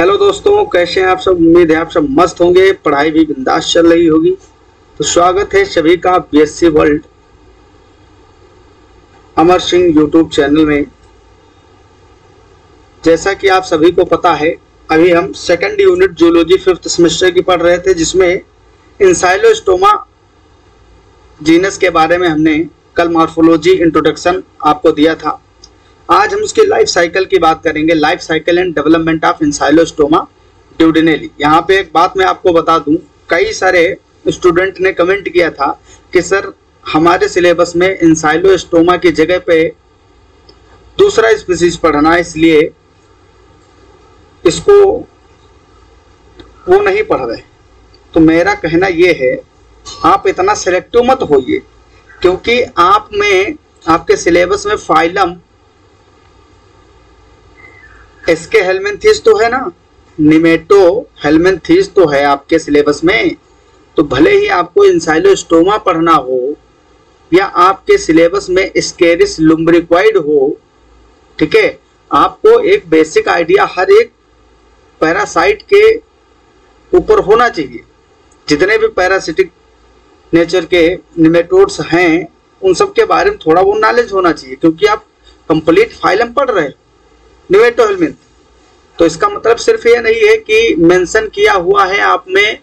Hello दोस्तों, कैसे हैं आप सब। उम्मीद है आप सब मस्त होंगे, पढ़ाई भी बिंदास चल रही होगी। तो स्वागत है सभी का BSc world Amar Singh YouTube channel में। जैसा कि आप सभी को पता है, अभी हम second unit zoology 5th semester की पढ़ रहे थे, जिसमें एंसाइलोस्टोमा जीनस के बारे में हमने कल मॉर्फोलॉजी इंट्रोडक्शन आपको दिया था। आज हम उसके लाइफ साइकिल की बात करेंगे, life cycle and development of ancylostoma duodenale. यहाँ पे एक बात मैं आपको बता दूं, कई सारे स्टूडेंट ने कमेंट किया था कि सर हमारे सिलेबस में एंसाइलोस्टोमा की जगह पे दूसरा स्पीसीज पढ़ना है, इसलिए इसको वो नहीं पढ़ रहे। तो मेरा कहना ये है, आप इतना सिलेक्टिव मत होइए, क्योंकि आपके सिलेबस में फाइलम एस्के हेलमिन्थेस तो है ना, निमेटो हेलमिन्थेस तो है आपके सिलेबस में। तो भले ही आपको एंसाइलोस्टोमा पढ़ना हो या आपके सिलेबस में एस्केरिस लुम्ब्रिक्वाइड हो, ठीक है, आपको एक बेसिक आइडिया हर एक पैरासाइट के ऊपर होना चाहिए। जितने भी पैरासिटिक नेचर के निमेटोड्स हैं, उन सब के बारे में थोड़ा वो नॉलेज होना चाहिए, क्योंकि आप कंप्लीट फाइलम पढ़ रहे हैं निमेटो हेलमिन्थ। तो इसका मतलब सिर्फ ये नहीं है कि मेंशन किया हुआ है आप में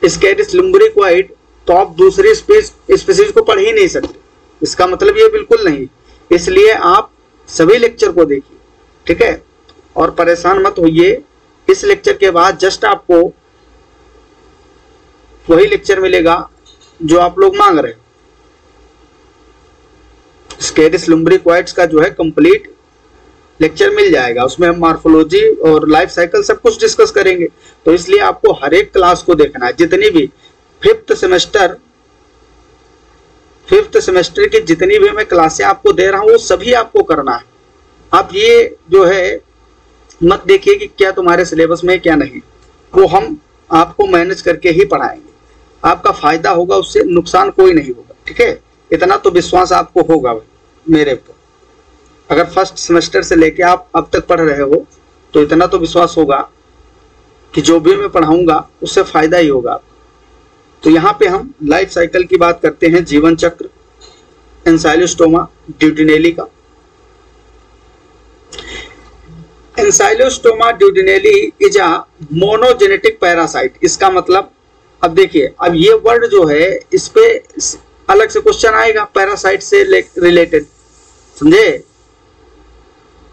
एस्केरिस लुम्ब्रिक्वाइड तो आप दूसरी स्पीसीज को पढ़ ही नहीं सकते, इसका मतलब ये बिल्कुल नहीं। इसलिए आप सभी लेक्चर को देखिए, ठीक है, और परेशान मत होइए। इस लेक्चर के बाद जस्ट आपको वही लेक्चर मिलेगा जो आप लोग मांग रहे हैं। एस्केरिस लुम्ब्रिक्वाइड्स का जो है कंप्लीट लेक्चर मिल जाएगा, उसमें हम मॉर्फोलॉजी और लाइफ साइकिल सब कुछ डिस्कस करेंगे। तो इसलिए आपको हर एक क्लास को देखना है, जितनी भी फिफ्थ सेमेस्टर की जितनी भी मैं क्लासें आपको दे रहा हूँ वो सभी आपको करना है। आप ये जो है मत देखिए कि क्या तुम्हारे सिलेबस में क्या नहीं, वो हम आपको मैनेज करके ही पढ़ाएंगे। आपका फायदा होगा, उससे नुकसान कोई नहीं होगा, ठीक है। इतना तो विश्वास आपको होगा मेरे पर। अगर फर्स्ट सेमेस्टर से लेके आप अब तक पढ़ रहे हो तो इतना तो विश्वास होगा कि जो भी मैं पढ़ाऊंगा उससे फायदा ही होगा। तो यहाँ पे हम लाइफ साइकिल की बात करते हैं, जीवन चक्र एंसाइलोस्टोमा ड्यूडेनेली का। Ancylostoma duodenale is a monogenetic parasite. इसका मतलब, अब देखिए, अब ये वर्ड जो है इस पे अलग से क्वेश्चन आएगा पैरासाइट से रिलेटेड, समझे।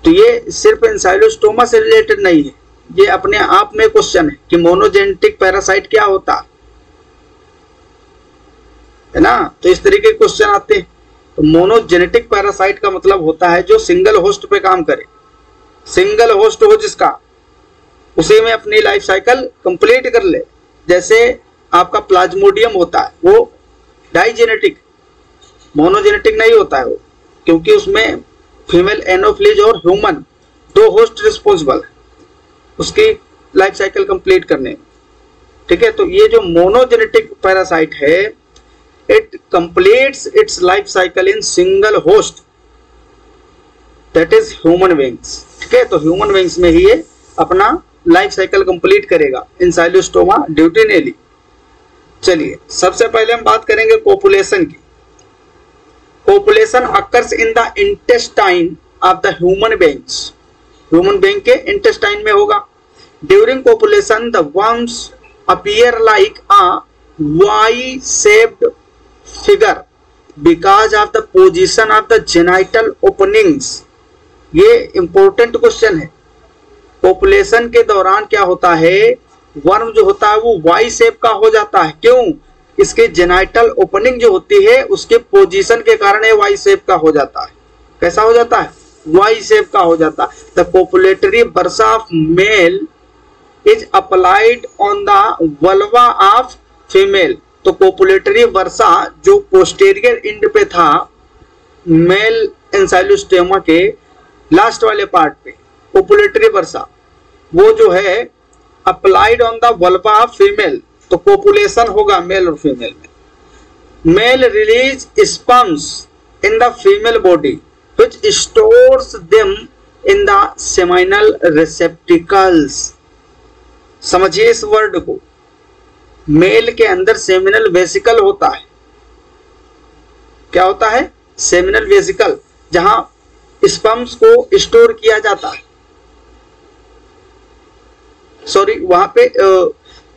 तो ये सिर्फ एंसाइलोस्टोमा से रिलेटेड नहीं है, ये अपने आप में क्वेश्चन है कि मोनोजेनेटिक पैरासाइट क्या होता है ना। तो इस तरीके के क्वेश्चन आते हैं। तो मोनोजेनेटिक पैरासाइट का मतलब होता है जो सिंगल होस्ट पे काम करे, सिंगल होस्ट हो जिसका, उसी में अपनी लाइफ साइकिल कंप्लीट कर ले। जैसे आपका प्लाज्मोडियम होता है, वो डाइजेनेटिक, मोनोजेनेटिक नहीं होता है वो, क्योंकि उसमें फीमेल एनोफ्लिज और ह्यूमन दो होस्ट रिस्पॉन्सिबल है उसकी लाइफ साइकिल कंप्लीट करने में, ठीक है। तो ये जो मोनोजेनेटिक पैरासाइट है, it completes its life cycle in single host, that is human beings, ठीक है। तो ह्यूमन बीइंग्स में ही ये अपना लाइफ साइकिल कंप्लीट करेगा एंसाइलोस्टोमा ड्यूडेनेली। चलिए, सबसे पहले हम बात करेंगे कोपुलेशन की। Copulation occurs in the intestine of the human beings, human being के इंटेस्टाइन में होगा। During copulation the worms appear like a Y shaped figure because of the position of the genital openings. ये important question है। Population के दौरान क्या होता है, वर्म जो होता है वो वाई शेप का हो जाता है। क्यों? इसके जेनाइटल ओपनिंग जो होती है उसके पोजीशन के कारण ये वाई शेप का हो जाता है। कैसा हो जाता है? वाई शेप का हो जाता है। The copulatory bursa of male is applied on the vulva of female. तो कोपुलेटरी वर्षा जो पोस्टेरियर एंड पे था मेल एंसाइलोस्टोमा के लास्ट वाले पार्ट पे, कोपुलेटरी वर्षा वो जो है applied on the vulva of female, तो कोपुलेशन होगा मेल और फीमेल में। Male release sperms in the female body which stores them in the seminal receptacles. समझिए इस वर्ड को, मेल के अंदर सेमिनल वेसिकल होता है। क्या होता है? सेमिनल वेसिकल, जहां स्पर्म्स को स्टोर किया जाता है। सॉरी, वहां पे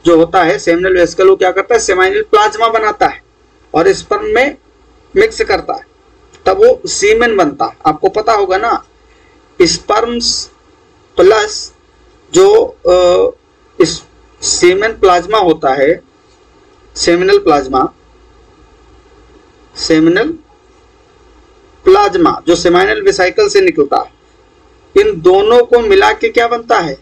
जो होता है सेमिनल वेसिकल, वो क्या करता है? सेमाइनल प्लाज्मा बनाता है और स्पर्म में मिक्स करता है, तब वो सीमेन बनता है। आपको पता होगा ना, स्पर्म्स प्लस जो इस सीमेन प्लाज्मा होता है, सेमिनल प्लाज्मा जो सेमाइनल वेसिकल से निकलता है, इन दोनों को मिला के क्या बनता है?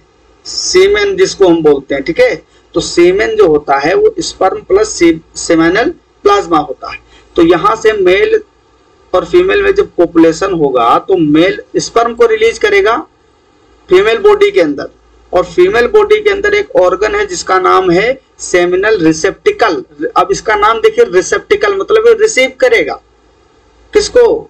सीमेन, जिसको हम बोलते हैं। ठीक है, तो सीमेन जो होता है वो स्पर्म प्लस सेमाइनल प्लाज्मा होता है। तो यहां से मेल और फीमेल में जब पॉपुलेशन होगा तो मेल स्पर्म को रिलीज करेगा फीमेल बॉडी के अंदर, और फीमेल बॉडी के अंदर एक ऑर्गन है जिसका नाम है सेमिनल रिसेप्टिकल। अब इसका नाम देखिए, रिसेप्टिकल मतलब रिसीव करेगा किसको?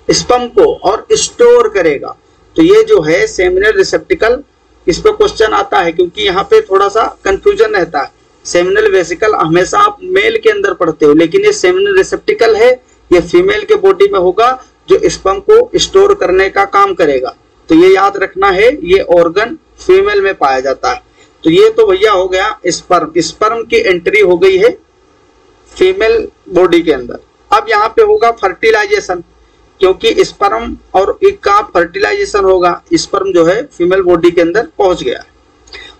स्पर्म को, और स्टोर करेगा। तो ये जो है सेमिनल रिसेप्टिकल, इस पे क्वेश्चन आता है क्योंकि यहाँ पे थोड़ा सा कंफ्यूजन रहता है। सेमिनल वेसिकल हमेशा आप मेल के अंदर पढ़ते हो, लेकिन ये सेमिनल रिसेप्टिकल है, ये फीमेल के बॉडी में होगा जो स्पर्म को स्टोर करने का काम करेगा। तो ये याद रखना है, ये ऑर्गन फीमेल में पाया जाता है। तो ये तो भैया हो गया स्पर्म। स्पर्म की एंट्री हो गई है फीमेल बॉडी के अंदर। अब यहाँ पे होगा फर्टिलाइजेशन, क्योंकि स्पर्म और एग का फर्टिलाइजेशन होगा। स्पर्म जो है फीमेल बॉडी के अंदर पहुंच गया।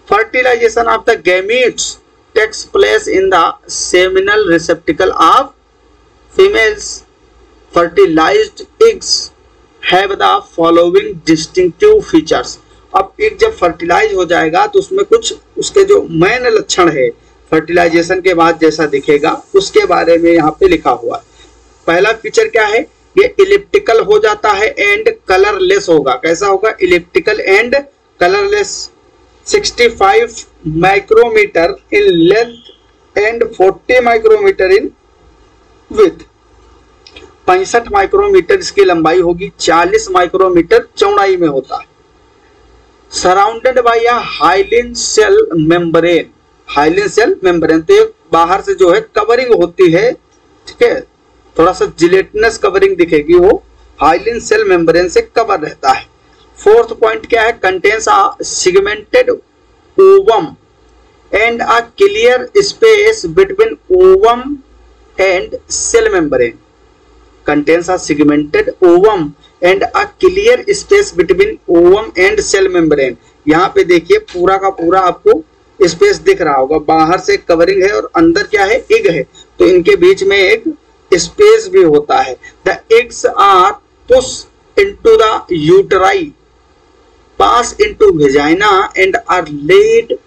Fertilization of the gametes takes place in the seminal receptacle of females. Fertilized eggs have the following distinctive features. अब एग जब फर्टिलाइज हो जाएगा तो उसमें कुछ उसके जो मेन लक्षण है फर्टिलाइजेशन के बाद जैसा दिखेगा, उसके बारे में यहाँ पे लिखा हुआ है। पहला फीचर क्या है? ये इलिप्टिकल हो जाता है एंड कलरलेस होगा। कैसा होगा? Elliptical and colourless. 65 micrometre in length and 40 micrometre in width. 65 micrometre इसकी लंबाई होगी, 40 माइक्रोमीटर चौड़ाई में होता है। Surrounded by a hyaline cell membrane. Hyaline cell membrane, तो बाहर से जो है कवरिंग होती है, ठीक है, थोड़ा सा जिलेटिनस कवरिंग दिखेगी, वो हाइलिन सेल मेम्ब्रेन से कवर रहता है। फोर्थ पॉइंट क्या है? Contains a segmented ovum and a clear space between ovum and cell membrane. Contains a segmented ovum and a clear space between ovum and cell membrane. यहाँ पे देखिए पूरा का पूरा आपको स्पेस दिख रहा होगा, बाहर से कवरिंग है और अंदर क्या है? एग है, तो इनके बीच में एक स्पेस भी होता है। The eggs are push into the uteri, pass into vagina and are led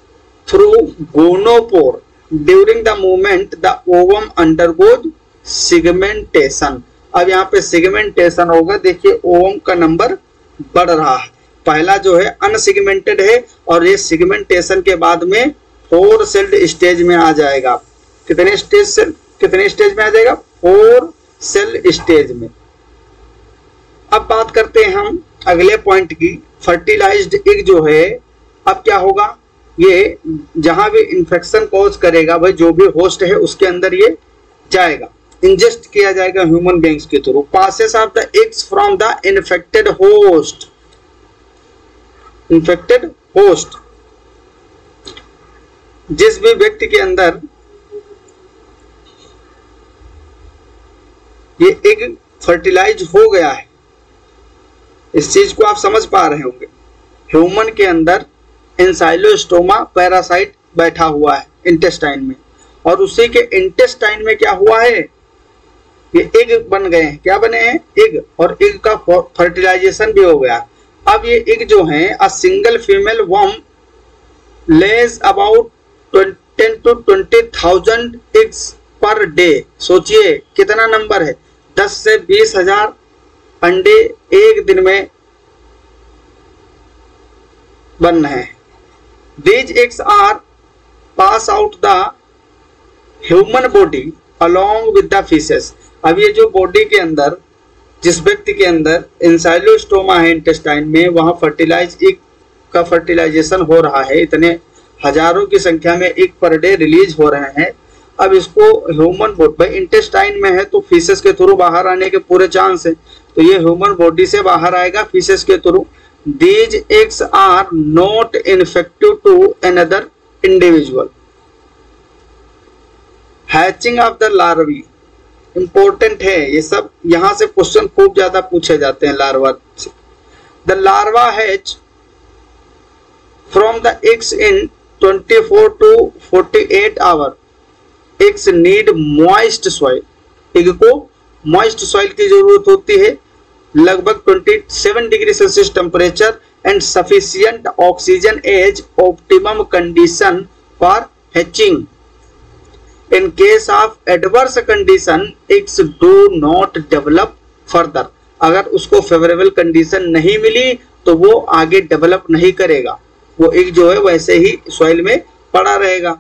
through gonopore. During the movement the ovum undergoes segmentation. अब यहाँ पे सेगमेंटेशन होगा, देखिए ओवम का नंबर बढ़ रहा है। पहला जो है अनसेगमेंटेड है और ये सेगमेंटेशन के बाद में 4 सेल्ड स्टेज में आ जाएगा। कितने स्टेज में आ जाएगा? 4 सेल स्टेज में। अब बात करते हैं हम अगले पॉइंट की। फर्टिलाइज्ड एग जो है, अब क्या होगा? ये जहां भी इंफेक्शन कॉज करेगा भाई, जो भी होस्ट है उसके अंदर ये जाएगा, इंजेस्ट किया जाएगा ह्यूमन बीइंग्स के through. Passes of the eggs from the infected host. Infected host, जिस भी व्यक्ति के अंदर ये एग फर्टिलाइज हो गया है, इस चीज को आप समझ पा रहे होंगे। ह्यूमन के अंदर एंसाइलोस्टोमा पैरासाइट बैठा हुआ है इंटेस्टाइन में, और उसी के इंटेस्टाइन में क्या हुआ है? ये एग बन गए हैं। क्या बने हैं? एग। और एग का फर्टिलाइजेशन भी हो गया। अब ये एग जो है, a single female worm lays about 10 to 20,000 eggs per day. सोचिए कितना नंबर है, 10 से 20,000 अंडे एक दिन में बन रहे हैं। These eggs are pass out the human body along with the feces। अब ये जो बॉडी के अंदर जिस व्यक्ति के अंदर एंसाइलोस्टोमा है इंटेस्टाइन में, वहां फर्टिलाइजेशन हो रहा है, इतने हजारों की संख्या में एक पर डे रिलीज हो रहे हैं। अब इसको ह्यूमन बॉडी, भाई इंटेस्टाइन में है तो फीसेस के थ्रू बाहर आने के पूरे चांस है, तो ये ह्यूमन बॉडी से बाहर आएगा फीसेस के through. These eggs are not infective to another individual. Hatching of the larvae important है, ये सब यहाँ से क्वेश्चन खूब ज्यादा पूछे जाते हैं लार्वा से। The larva hatch from the eggs in 24 to 48 hour. Eggs need moist soil, egg को मॉइस्ट सॉइल की जरूरत होती है, लगभग 27 degree Celsius temperature and sufficient oxygen as optimum condition for hatching. In case of adverse condition, eggs do not develop further। अगर उसको favourable condition नहीं मिली तो वो आगे डेवलप नहीं करेगा, वो एग जो है वैसे ही सॉइल में पड़ा रहेगा।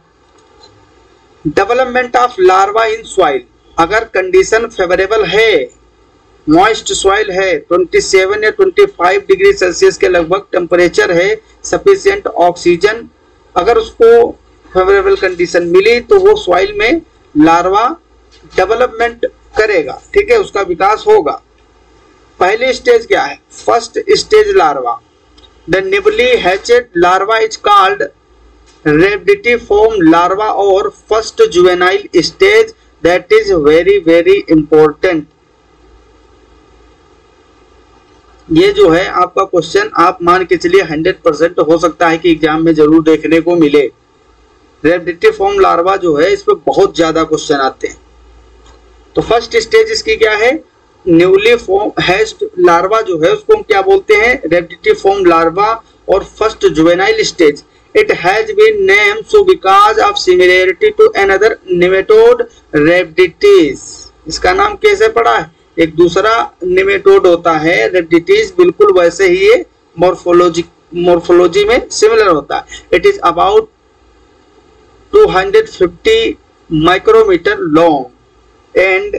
Development of larva in soil, अगर कंडीशन फेवरेबल है, मॉइस्ट सॉइल है, 27 या 25 डिग्री सेल्सियस के लगभग टेम्परेचर है, सफिशिएंट ऑक्सीजन, अगर उसको फेवरेबल कंडीशन मिली तो वो सॉइल में लार्वा डेवलपमेंट करेगा, ठीक है, उसका विकास होगा। पहली स्टेज क्या है? First stage larva. The newly hatched larva is called rhabditiform larva और first juvenile stage, that is very very important. ये जो है आपका क्वेश्चन आप मान के चलिए 100% हो सकता है कि एग्जाम में जरूर देखने को मिले। रेडिटिफॉर्म लार्वा जो है इस पर बहुत ज्यादा क्वेश्चन आते हैं। तो फर्स्ट स्टेज इसकी क्या है? न्यूली फॉर्म हैच्ड लार्वा जो है उसको हम क्या बोलते हैं? रेडिटिफॉर्म लार्वा और first juvenile stage. It has been named so because of similarity to another nematode rhabditis. इसका नाम कैसे पड़ा है? एक दूसरा नेमेटोड होता है रेडिटिस, बिल्कुल वैसे ही ये मॉर्फोलॉजी में सिमिलर होता है। It is about 250 micrometer long and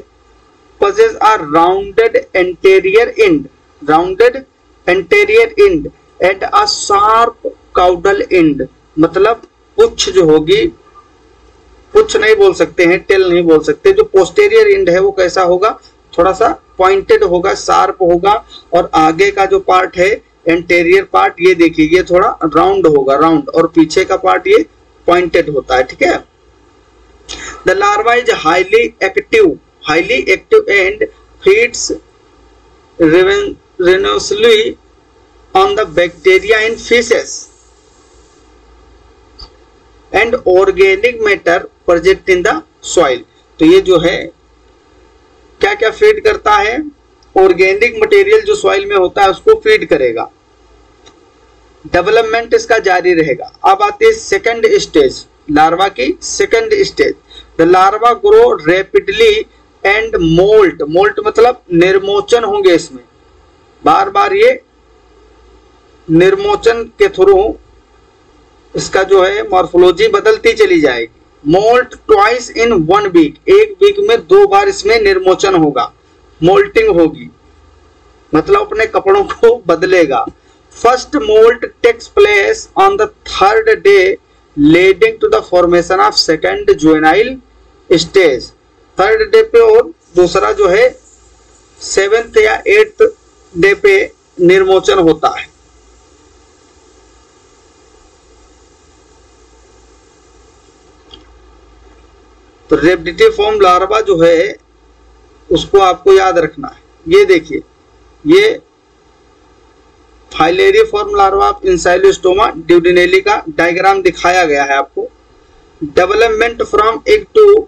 possess a rounded anterior end and a sharp caudal end। मतलब पुच्छ जो होगी, पुच्छ नहीं बोल सकते हैं, टेल नहीं बोल सकते, जो पोस्टेरियर एंड है वो कैसा होगा? थोड़ा सा पॉइंटेड होगा, शार्प होगा, और आगे का जो पार्ट है एंटेरियर पार्ट, ये देखिए ये थोड़ा राउंड होगा, राउंड, और पीछे का पार्ट ये पॉइंटेड होता है, ठीक है। The larva is highly active and feeds ravenously on the bacteria in feces and organic matter present in the soil। तो ये जो है क्या क्या फीड करता है? ऑर्गेनिक मटेरियल जो सॉइल में होता है उसको फीड करेगा। डेवलपमेंट इसका जारी रहेगा। अब आती है सेकंड स्टेज, लार्वा की second stage. The larva grow rapidly and moult मतलब निर्मोचन होंगे इसमें, बार बार ये निर्मोचन के थ्रू इसका जो है मॉर्फोलॉजी बदलती चली जाएगी। मोल्ट ट्वाइस इन 1 वीक, एक वीक में 2 बार इसमें निर्मोचन होगा, मोल्टिंग होगी, मतलब अपने कपड़ों को बदलेगा। First molt takes place on the 3rd day, leading to the formation of second juvenile stage। 3rd day पे और दूसरा जो है 7th या 8th डे पे निर्मोचन होता है। तो रेडिटिफॉर्म लार्वा जो है उसको आपको याद रखना है। ये देखिए, ये फाइलेरिफॉर्म लार्वा ऑफ इंसाइलोस्टोमा ड्यूडेनेली का डायग्राम दिखाया गया है आपको। Development from egg to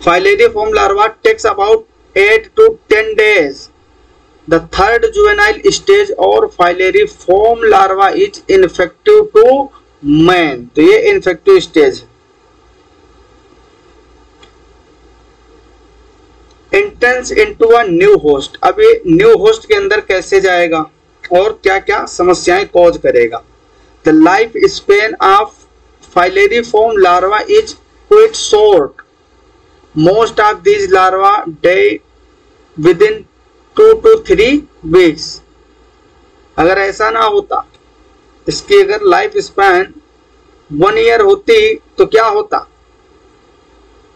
filariform larva takes about 8 to 10 days। The third juvenile stage और filariform larva is infective to man. तो ये इन्फेक्टिव स्टेज है। Entrance into a new host, अब ये न्यू होस्ट के अंदर कैसे जाएगा और क्या क्या समस्याएं कॉज करेगा। The life span of filariform larva is quite short. Most of these larva within 2 to 3 weeks। अगर ऐसा ना होता, इसकी अगर लाइफ स्पैन 1 ईयर होती तो क्या होता?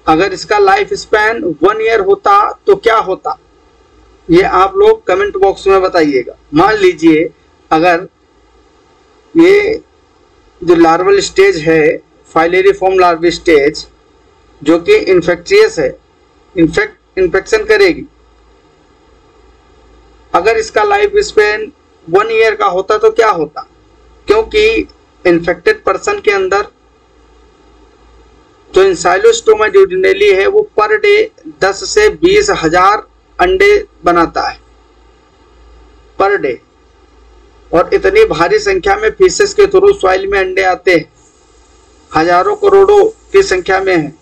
अगर इसका लाइफ स्पैन 1 ईयर होता तो क्या होता? ये आप लोग कमेंट बॉक्स में बताइएगा। मान लीजिए अगर ये जो लार्वल स्टेज है, फाइलेरिफॉर्म लार्वी स्टेज, जो कि इन्फेक्शियस है, इन्फेक्शन करेगी, अगर इसका लाइफ स्पेन 1 ईयर का होता तो क्या होता? क्योंकि इन्फेक्टेड पर्सन के अंदर जो एंसाइलोस्टोमा ड्यूडेनेली है वो पर डे 10 से 20 हजार अंडे बनाता है पर डे, और इतनी भारी संख्या में फीसेस के थ्रू सॉइल में अंडे आते हैं, हजारों करोड़ों की संख्या में है।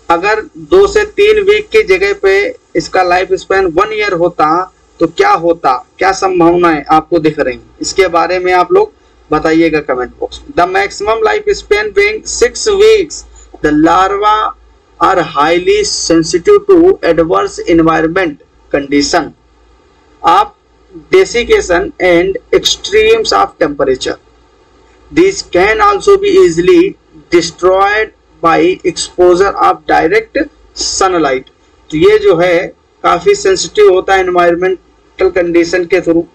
अगर 2 से 3 वीक की जगह पे इसका लाइफ स्पैन 1 ईयर होता तो क्या होता? क्या संभावनाएं आपको दिख रही, इसके बारे में आप लोग बताइएगा कमेंट बॉक्स में। The maximum life span being 6 weeks, the larva are highly sensitive to adverse environment condition of desiccation and extremes of temperature. These can also be easily destroyed by exposure of direct sunlight. तो ये जो है काफी sensitive होता है environmental condition के through.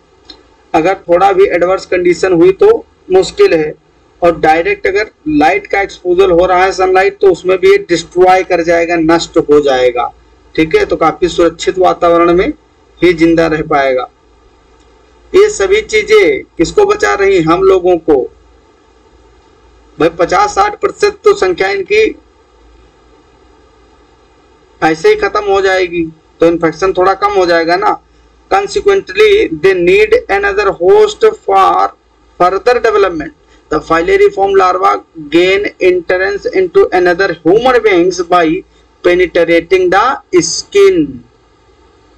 अगर थोड़ा भी एडवर्स कंडीशन हुई तो मुश्किल है, और डायरेक्ट अगर लाइट का एक्सपोजर हो रहा है सनलाइट तो उसमें भी ये डिस्ट्रॉय कर जाएगा, नष्ट हो जाएगा। ठीक है, तो काफी सुरक्षित वातावरण में ही जिंदा रह पाएगा। ये सभी चीजें किसको बचा रही? हम लोगों को। भाई 50-60% तो संख्या इनकी ऐसे ही खत्म हो जाएगी, तो इन्फेक्शन थोड़ा कम हो जाएगा ना। Consequently, they need another host for further development. The filariform larva gain entrance into another human beings by penetrating the skin.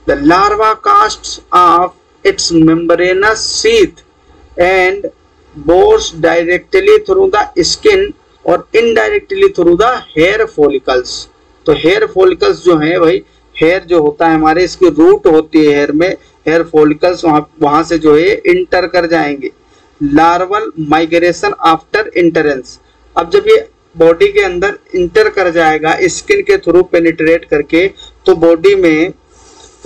The larva casts off its membranous sheath and bores directly through the skin और indirectly through the hair follicles। तो hair follicles जो है भाई, hair जो होता है हमारे, इसकी रूट होती है हेयर में, हेयर फॉलिकल्स वहां से जो है इंटर कर जाएंगे। लार्वल माइग्रेशन आफ्टर इंटरेंस, अब जब ये बॉडी के अंदर इंटर कर जाएगा स्किन के थ्रू पेनिट्रेट करके, तो बॉडी में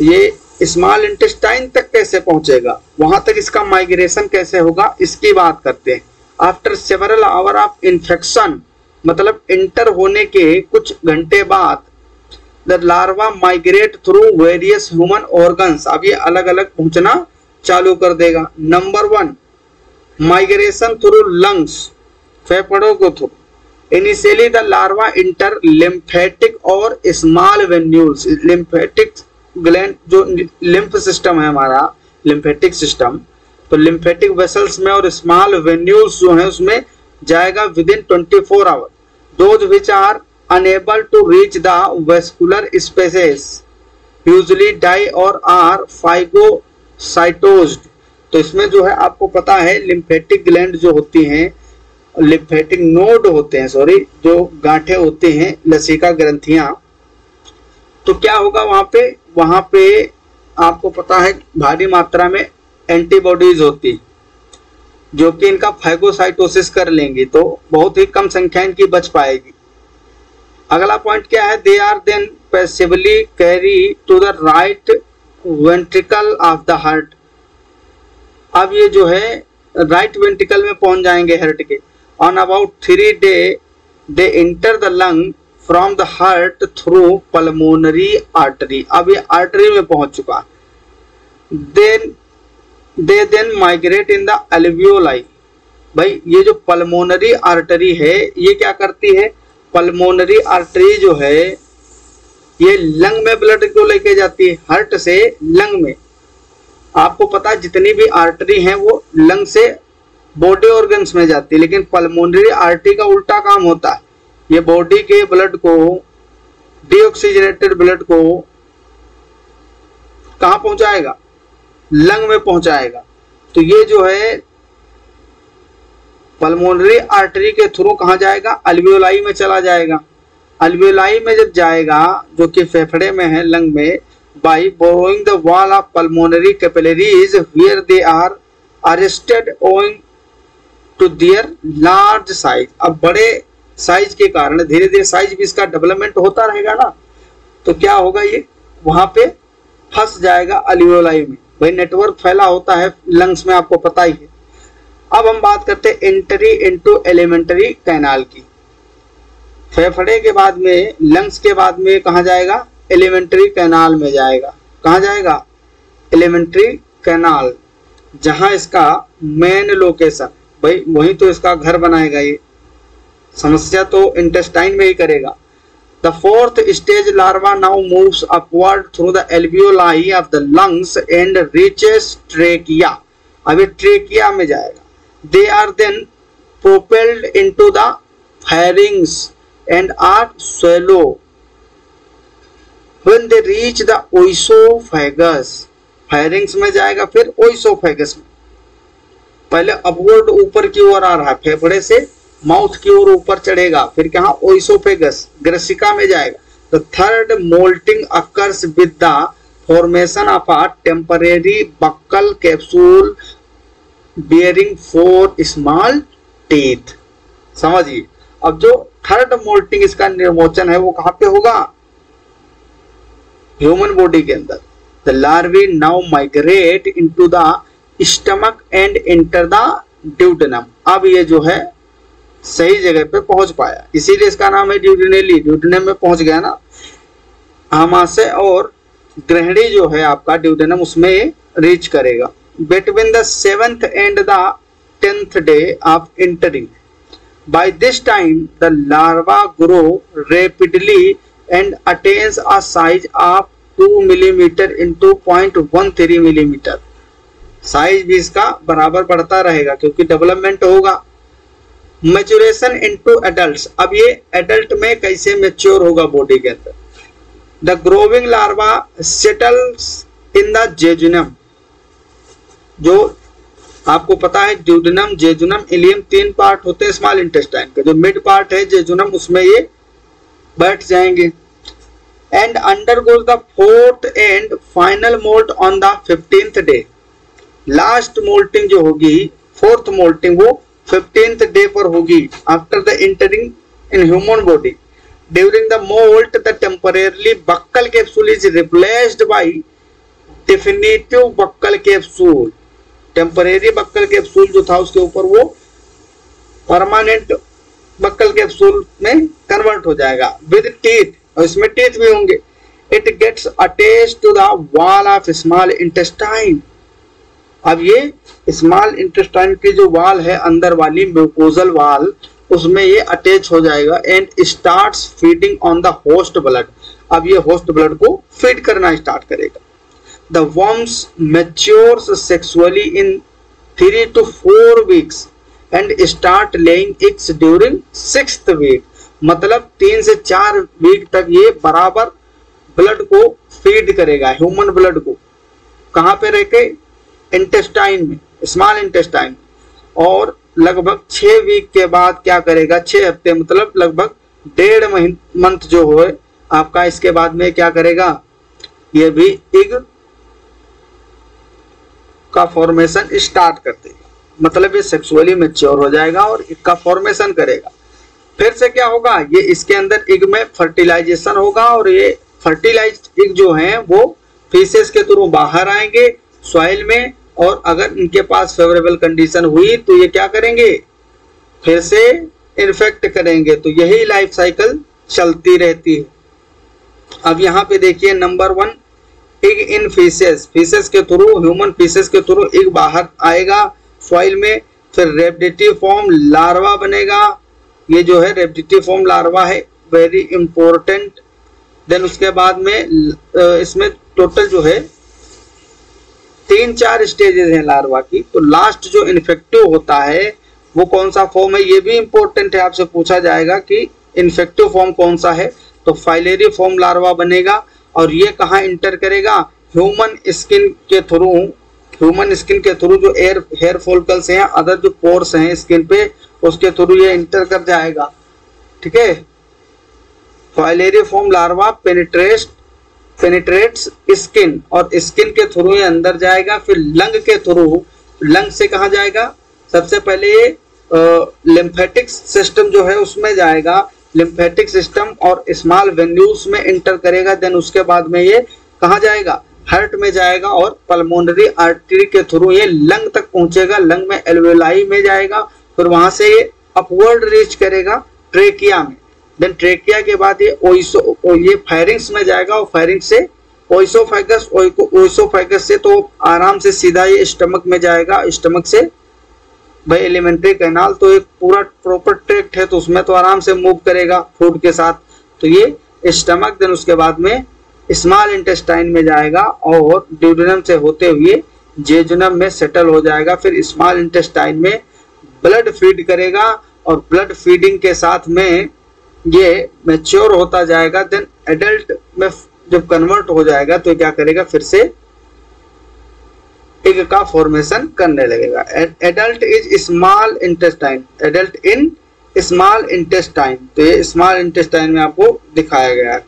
ये स्मॉल इंटेस्टाइन तक कैसे पहुंचेगा, वहां तक इसका माइग्रेशन कैसे होगा, इसकी बात करते हैं। After several hour of infection, मतलब इंटर होने के कुछ घंटे बाद, the larva migrate through various human organs, अब ये अलग अलग पहुंचना चालू कर देगा। नंबर 1, माइग्रेशन थ्रू लंग्स, फेफड़ों को through. Initially the larva enter lymphatic और स्मॉल वेन्यूल्स, लिम्फेटिक ग्लैंड जो लिम्फ सिस्टम है हमारा, लिम्फेटिक सिस्टम, तो लिम्फेटिक वेसल्स में और स्मॉल वेन्यूल्स जो है उसमें जाएगा within 24 hour. Those which are unable to reach the vascular spaces usually die और आर फाइगोसाइटोज्ड। तो इसमें जो है आपको पता है लिम्फेटिक ग्लैंड जो होती हैं, लिम्फेटिक नोड होते हैं, सॉरी, जो गांठें होते हैं, लसिका ग्रंथियां, तो क्या होगा वहां पे आपको पता है भारी मात्रा में एंटीबॉडीज होती, जो कि इनका फाइगोसाइटोसिस कर लेंगी, तो बहुत ही कम संख्या इनकी बच पाएगी। अगला पॉइंट क्या है? They are then passively carry to the right ventricle of the heart. अब ये जो है राइट वेंट्रिकल में पहुंच जाएंगे हार्ट के। On about 3 day they enter the lung from the heart through pulmonary artery. अब ये आर्टरी में पहुंच चुका है। Then migrate in the alveoli. भाई ये जो पल्मोनरी आर्टरी है ये क्या करती है? पल्मोनरी आर्टरी जो है ये लंग में ब्लड को लेके जाती है, हार्ट से लंग में। आपको पता है जितनी भी आर्टरी हैं वो लंग से बॉडी ऑर्गन्स में जाती है, लेकिन पल्मोनरी आर्टरी का उल्टा काम होता है। ये बॉडी के ब्लड को, डीऑक्सीजनेटेड ब्लड को कहाँ पहुंचाएगा? लंग में पहुंचाएगा। तो ये जो है पल्मोनरी आर्टरी के थ्रू कहाँ जाएगा? अल्वियोलाई में चला जाएगा। अल्वियोलाई में जब जाएगा, जो कि फेफड़े में है, लंग में, by borrowing the wall of pulmonary capillaries where they are arrested owing to their large size। अब बड़े साइज के कारण धीरे धीरे साइज भी इसका डेवलपमेंट होता रहेगा ना, तो क्या होगा, ये वहां पे फंस जाएगा अल्वियोलाई में। भाई नेटवर्क फैला होता है लंग्स में, आपको पता ही है। अब हम बात करते हैं एंट्री इनटू एलिमेंट्री कैनाल की। फेफड़े के बाद में, लंग्स के बाद में कहाँ जाएगा, एलिमेंट्री कैनाल में जाएगा। कहाँ जाएगा, एलिमेंट्री कैनाल, जहां इसका मेन लोकेशन, भाई वहीं तो इसका घर बनाएगा। ये समस्या तो इंटेस्टाइन में ही करेगा। The fourth stage larva now moves upward through the alveoli of the lungs and reaches trachea. अब ये ट्रेकिया में जाएगा। They are then propelled into the pharynx and are swallow when they reach the oesophagus. Pharynx में जाएगा, फिर oesophagus में। पहले upward ऊपर की ओर आ रहा है, फेफड़े से माउथ की ओर ऊपर चढ़ेगा, फिर कहाँ, ओइसोफेगस, ग्रसिका में जाएगा। The third moulting occurs with the formation of a temporary buccal capsule bearing 4 small teeth. समझिए, अब जो थर्ड मोल्टिंग इसका निर्मोचन है वो कहाँ पे होगा, ह्यूमन बॉडी के अंदर। The larvae now migrate into the stomach and enter the duodenum. अब ये जो है सही जगह पे पहुंच पाया, इसीलिए इसका नाम है ड्यूडेनेली। ड्यूडेनम में पहुंच गया ना, आमाशय और ग्रहणी जो है आपका ड्यूडेनम, उसमें रीच करेगा। Between the 7th and the 10th day of entering, by this time the larva grow rapidly and attains a size of 2 millimetre into 0.13 millimetre. Size भी इसका बराबर बढ़ता रहेगा क्योंकि डेवलपमेंट होगा। मैच्योरेशन इनटू एडल्ट्स, अब ये एडल्ट में कैसे मैच्योर होगा बॉडी के अंदर। The growing larva settles in the jejunum. जो आपको पता है ड्यूडेनम, जेजुनम, इलियम 3 पार्ट होते हैं स्मॉल इंटेस्टाइन के। जो मिड पार्ट है जेजुनम, उसमें ये बैठ जाएंगे। And undergoes the 4th and final moult on the 15th day. Last moulting जो होगी, 4th मोल्टिंग, वो 15th डे पर होगी after the entering in human body. During the moult the temporarily buccal capsule is replaced by definitive buccal capsule. Temporary buccal capsule जो था उसके ऊपर वो परमानेंट बक्कल कैप्सूल में कन्वर्ट हो जाएगा विद टीथ, और इसमें टीथ भी होंगे। It gets attached to the wall of small intestine. अब ये स्मॉल इंटेस्टाइन की जो वाल है, अंदर वाली म्यूकोजल वाल, उसमें ये अटैच हो जाएगा। And starts feeding on the host blood. अब ये होस्ट ब्लड को फीड करना स्टार्ट करेगा। The worms matures sexually in 3 to 4 weeks and start laying eggs during 6th week। मतलब 3 से 4 वीक तक ये बराबर ब्लड को फीड करेगा, ह्यूमन ब्लड को। कहाँ पे रह के, इंटेस्टाइन में, स्मॉल इंटेस्टाइन। और लगभग 6 वीक के बाद क्या करेगा, 6 हफ्ते मतलब लगभग 1.5 मंथ जो हो आपका, इसके बाद में क्या करेगा, ये भी एग का फॉर्मेशन स्टार्ट कर देगा। मतलब ये सेक्सुअली मैच्योर हो जाएगा और एग का फॉर्मेशन करेगा। फिर से क्या होगा, ये इसके अंदर एग में फर्टिलाइजेशन होगा, और ये फर्टिलाइज्ड एग जो हैं वो फीसेस के थ्रू बाहर आएंगे सॉइल में। और अगर इनके पास फेवरेबल कंडीशन हुई तो ये क्या करेंगे, फिर से इन्फेक्ट करेंगे। तो यही लाइफ साइकिल चलती रहती है। अब यहाँ पे देखिए नंबर 1, एग इन फीसेस। फीसेस के थ्रू, ह्यूमन फीसेस के थ्रू एग बाहर आएगा सॉइल में। फिर रेप्टिफॉर्म लार्वा बनेगा। ये जो है रेप्टिफॉर्म लार्वा है, वेरी इंपॉर्टेंट। देन उसके बाद में इसमें टोटल जो है 3-4 स्टेजेस हैं लार्वा की। तो लास्ट जो इन्फेक्टिव होता है वो कौन सा फॉर्म है, ये भी इंपॉर्टेंट है, आपसे पूछा जाएगा कि इन्फेक्टिव फॉर्म कौन सा है। तो फाइलेरी फॉर्म लार्वा बनेगा, और ये कहाँ इंटर करेगा, ह्यूमन स्किन के थ्रू। ह्यूमन स्किन के थ्रू जो हेयर फॉलिकल्स हैं, अदर जो पोर्स हैं स्किन पे, उसके थ्रू ये इंटर कर जाएगा। ठीक है। Filariform larva penetrate penetrates skin, और स्किन के थ्रू ये अंदर जाएगा, फिर लंग के थ्रू, लंग से कहाँ जाएगा, सबसे पहले ये लिम्फेटिक सिस्टम जो है उसमें जाएगा, लिम्फेटिक सिस्टम और स्मॉल वेन्यूज में इंटर करेगा, देन उसके बाद में ये कहाँ जाएगा, हार्ट में जाएगा, और पल्मोनरी आर्टरी के थ्रू ये लंग तक पहुंचेगा, लंग में एल्वेलाई में जाएगा, फिर वहां से ये अपवर्ड रीच करेगा ट्रेकिया में, देन ट्रेकिया के बाद ये फायरिंग्स में जाएगा, और फायरिंग से ओइसोफेगस, ओइसोफेगस से तो आराम से सीधा ये स्टमक में जाएगा, स्टमक से भाई एलिमेंट्री कैनाल तो एक पूरा प्रॉपर ट्रैक्ट है, तो उसमें तो आराम से मूव करेगा फूड के साथ, तो ये स्टमक, देन उसके बाद में स्मॉल इंटेस्टाइन में जाएगा, और ड्यूडेनम से होते हुए जेजुनम में सेटल हो जाएगा, फिर स्मॉल इंटेस्टाइन में ब्लड फीड करेगा, और ब्लड फीडिंग के साथ में ये मैच्योर होता जाएगा, देन एडल्ट में जब कन्वर्ट हो जाएगा तो क्या करेगा, फिर से एग का फॉर्मेशन करने लगेगा। Adult is small intestine, adult in small intestine, तो ये स्मॉल इंटेस्टाइन में आपको दिखाया गया है।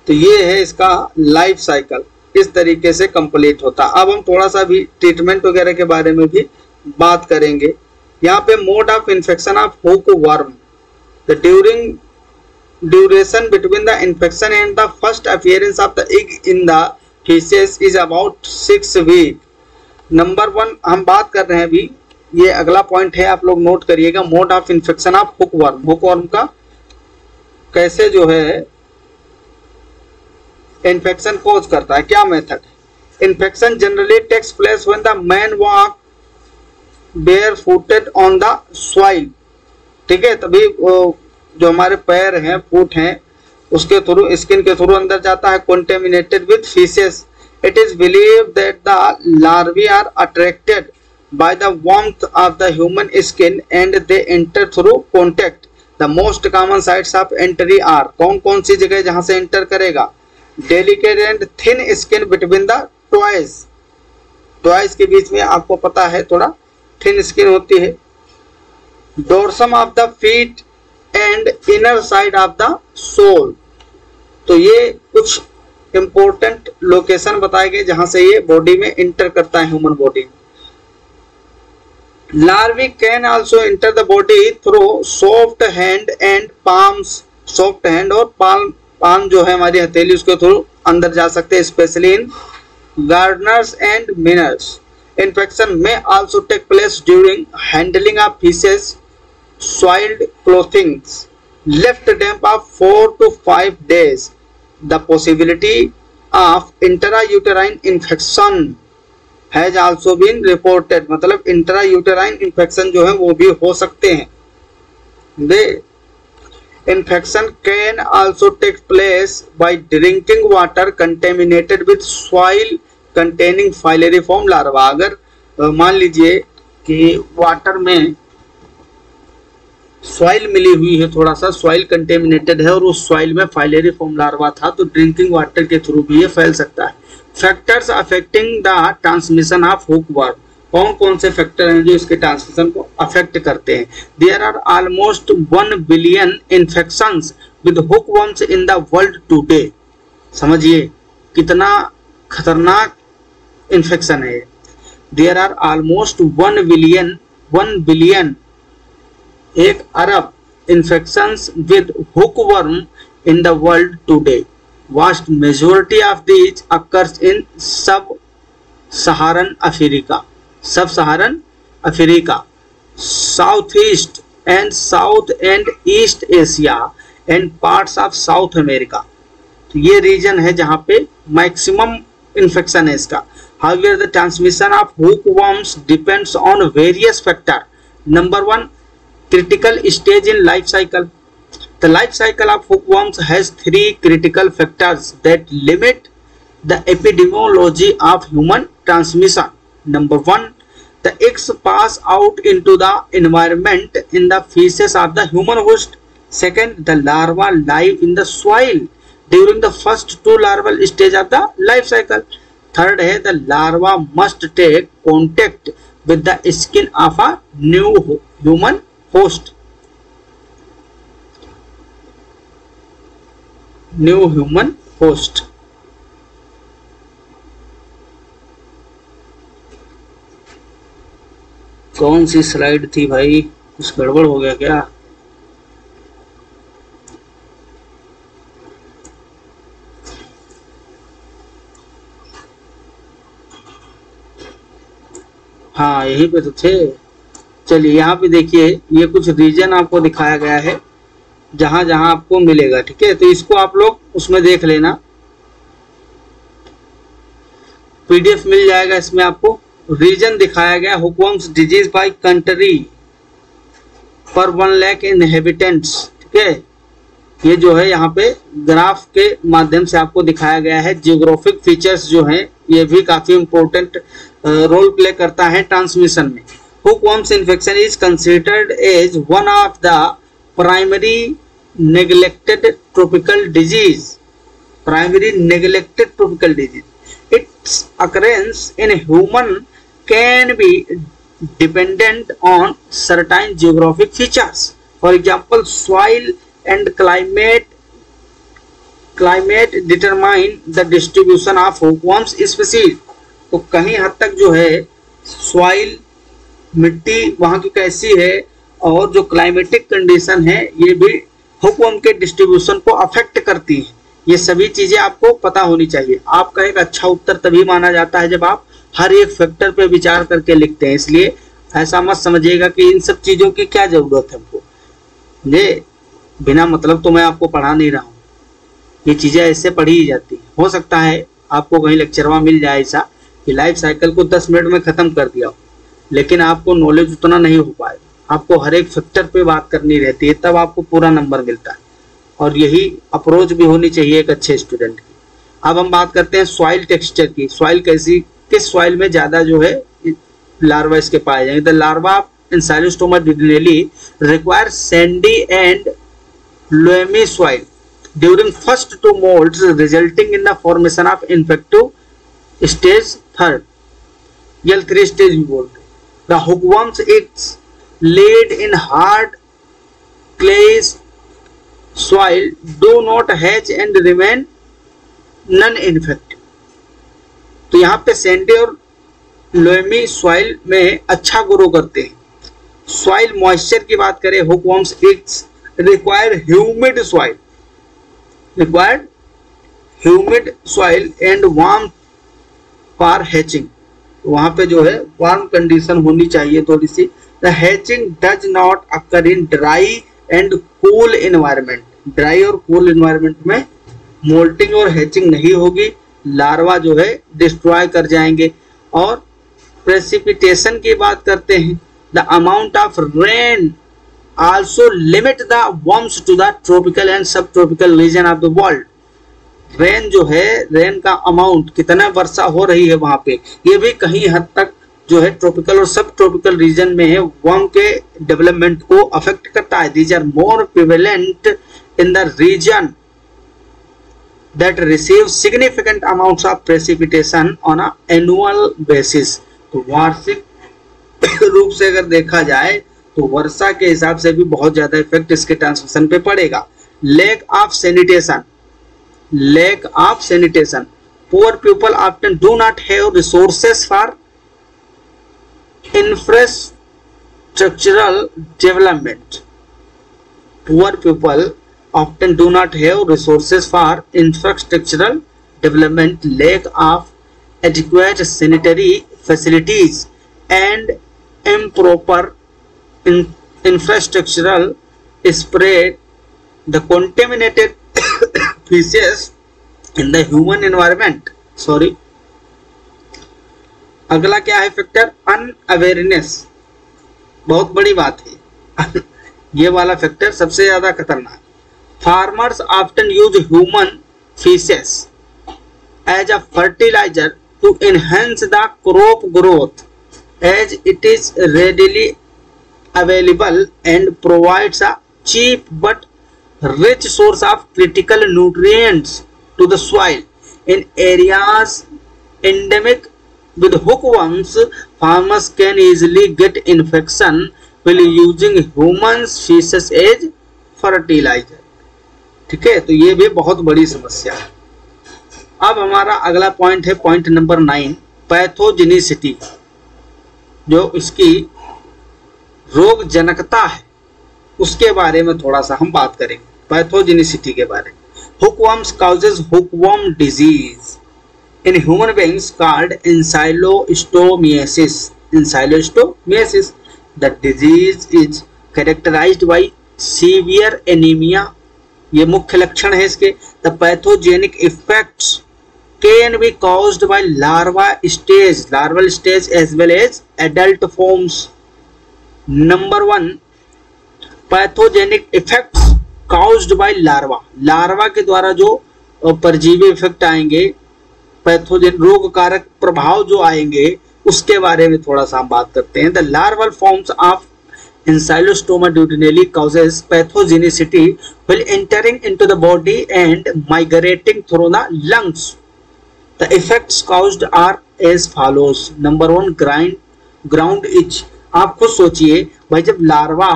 तो ये है इसका लाइफ साइकिल, इस तरीके से कंप्लीट होता। अब हम थोड़ा सा भी ट्रीटमेंट वगैरह के बारे में भी बात करेंगे। यहाँ पे mode of infection of hookworm, the duration between the infection and the first appearance of the egg in the faeces is about 6 week. Number 1 हम बात कर रहे हैं अभी, ये अगला पॉइंट है, आप लोग नोट करिएगा, mode of infection of hookworm. Hookworm का कैसे जो है इन्फेक्शन कोज करता है, क्या method. Infection generally takes place when the man walk barefooted on the soil, ठीक है, तभी जो हमारे पैर हैं, फुट हैं, उसके थ्रू, स्किन के थ्रू अंदर जाता है, contaminated with feces. It is believed that the larvae are attracted by the warmth of the human skin and they enter through contact. The most common sites of entry are, कौन कौन सी जगह जहां से enter करेगा, delicate and thin skin between the toes, toys के बीच में आपको पता है थोड़ा थिन स्किन होती है, dorsum of the feet and inner side of the sole. तो ये कुछ इंपॉर्टेंट लोकेशन बताए गए जहां से ये बॉडी में इंटर करता है, human body. Larvae can also enter the body through soft hand and palms, soft hand और पाम जो है हमारी हथेली, उसके थ्रू अंदर जा सकते हैं, specially in gardeners and miners. Infection may also take place during handling of feces, soiled clothing, left damp of 4 to 5 days. The possibility of intrauterine infection has also been reported, मतलब intrauterine infection जो है वो भी हो सकते हैं। The infection can also take place by drinking water contaminated with soil containing filariform larva. अगर मान लीजिए कि वाटर में सॉइल मिली हुई है, थोड़ा सा सॉइल कंटेमिनेटेड है और उस सॉइल में फाइलेरिफॉर्म लार्वा था, तो ड्रिंकिंग वाटर के थ्रू भी ये फैल सकता है। Factors affecting the transmission of hook worm, कौन कौन से फैक्टर हैं जो इसके ट्रांसमिशन को अफेक्ट करते हैं। There are almost 1 billion infections with hookworms in the world today. समझिए कितना खतरनाक इन्फेक्शन है। देयर आर ऑलमोस्ट 1 बिलियन 1 अरब infections with hookworm in the world today. Vast majority of these occurs in sub Saharan Africa, south east and east Asia and parts of South America. तो ये reason है जहां पे maximum infection है इसका। However, the transmission of hookworms depends on various factors. Number 1, critical stage in life cycle. The life cycle of hookworms has 3 critical factors that limit the epidemiology of human transmission. Number 1, the eggs pass out into the environment in the feces of the human host. Second, the larvae live in the soil during the first 2 larval stage of the life cycle. Third है the larva must take contact with the skin of a new human host. New human host. कौन सी slide थी भाई, कुछ गड़बड़ हो गया क्या? हाँ यहीं पे तो थे। चलिए यहाँ पे देखिए, ये कुछ रीजन आपको दिखाया गया है जहां जहां आपको मिलेगा, ठीक है। तो इसको आप लोग उसमें देख लेना, पीडीएफ मिल जाएगा। इसमें आपको रीजन दिखाया गया, हुकवर्म्स डिजीज बाय कंट्री पर 1 लाख इनहेबिटेंट्स, ठीक है। ये जो है यहाँ पे ग्राफ के माध्यम से आपको दिखाया गया है। जियोग्राफिक फीचर्स जो हैं ये भी काफी इंपॉर्टेंट रोल प्ले करता है ट्रांसमिशन में। Hookworms infection is considered as one of the primary neglected tropical disease. Primary neglected tropical disease. Its occurrence in human can be dependent on certain geographic features. For example, soil and climate determine the distribution of hookworms species. तो कहीं हद तक जो है soil, मिट्टी वहाँ की कैसी है और जो क्लाइमेटिक कंडीशन है ये भी हुकवर्म के डिस्ट्रीब्यूशन को अफेक्ट करती है। ये सभी चीजें आपको पता होनी चाहिए। आपका एक अच्छा उत्तर तभी माना जाता है जब आप हर एक फैक्टर पे विचार करके लिखते हैं। इसलिए ऐसा मत समझिएगा कि इन सब चीजों की क्या जरूरत है हमको, ये बिना मतलब तो मैं आपको पढ़ा नहीं रहा हूँ, ये चीजें ऐसे पढ़ी ही जाती है। हो सकता है आपको कहीं लेक्चर में मिल जाए ऐसा कि लाइफ साइकिल को 10 मिनट में खत्म कर दिया हो, लेकिन आपको नॉलेज उतना नहीं हो पाएगा। आपको हर एक फैक्टर पे बात करनी रहती है, तब आपको पूरा नंबर मिलता है। और यही अप्रोच भी होनी चाहिए एक अच्छे स्टूडेंट की। अब हम बात करते हैं सॉइल टेक्सचर की। सॉइल कैसी, किस सॉइल में ज्यादा जो है लार्वा इसके पाए जाएंगे। The larva ancylostoma duodenale require sandy and loamy soil during first 2 moults resulting in the formation of infective stage 3rd। ये 3 स्टेज भी बोलते हैं। The hookworms eggs laid in hard clay soil do not hatch and remain non-infected। तो यहाँ पे Sandy और लोएमी soil में अच्छा ग्रो करते हैं। सॉइल मॉइस्चर की बात करें, hookworms eggs require humid soil and warm for hatching. वहां पे जो है वार्म कंडीशन होनी चाहिए थोड़ी सी। The hatching does not occur in dry and cool environment. Dry और कूल एनवायरनमेंट में मोल्टिंग और हैचिंग नहीं होगी, लार्वा जो है डिस्ट्रॉय कर जाएंगे। और प्रेसिपिटेशन की बात करते हैं, the amount of rain also limit the worms to the tropical and sub tropical region of the world. Rain जो है, रेन का अमाउंट, कितना वर्षा हो रही है वहां पे, ये भी कहीं हद तक जो है ट्रॉपिकल और सब ट्रॉपिकल रीजन में वर्म के डेवलपमेंट को अफेक्ट करता है। These are more prevalent in the region that receive significant amounts of precipitation on a annual basis. तो वार्षिक रूप से अगर देखा जाए तो वर्षा के हिसाब से भी बहुत ज्यादा इफेक्ट इसके ट्रांसमिशन पे पड़ेगा। Lack of sanitation, poor people often do not have resources for infrastructural development. Poor people often do not have resources for infrastructural development. Lack of adequate sanitary facilities and improper infrastructural spread the contaminated feces in the human environment. Sorry. अगला क्या है factor, unawareness. बहुत बड़ी बात है ये वाला factor सबसे ज्यादा खतरनाक। Farmers often use human faeces as a fertilizer to enhance the crop growth as it is readily available and provides a cheap but rich source of critical nutrients to the soil in areas endemic with hookworms. Farmers can easily get infection while using human feces as fertilizer. ठीक है, तो ये भी बहुत बड़ी समस्या है। अब हमारा अगला पॉइंट है पॉइंट नंबर 9, पैथोजेनिसिटी, जो इसकी रोग जनकता है उसके बारे में थोड़ा सा हम बात करेंगे, पैथोजेनिसिटी के बारे में। Hookworms causes hookworm disease in human beings called ancylostomiasis. Ancylostomiasis, the disease is characterised by severe anaemia, ये मुख्य लक्षण है इसके। The pathogenic effects can be caused by larval stage as well as adult forms. Number 1, pathogenic effects caused by larva के द्वारा जो परजीवी effect आएंगे, पैथोजन रोग कारक प्रभाव जो आएंगे उसके बारे में थोड़ा सा हम बात करते हैं। The larval forms of ancylostoma duodenale causes pathogenicity while entering into the body and migrating through the lungs. The effects caused are as follows. Number 1, ground itch. आप खुद सोचिए भाई, जब लार्वा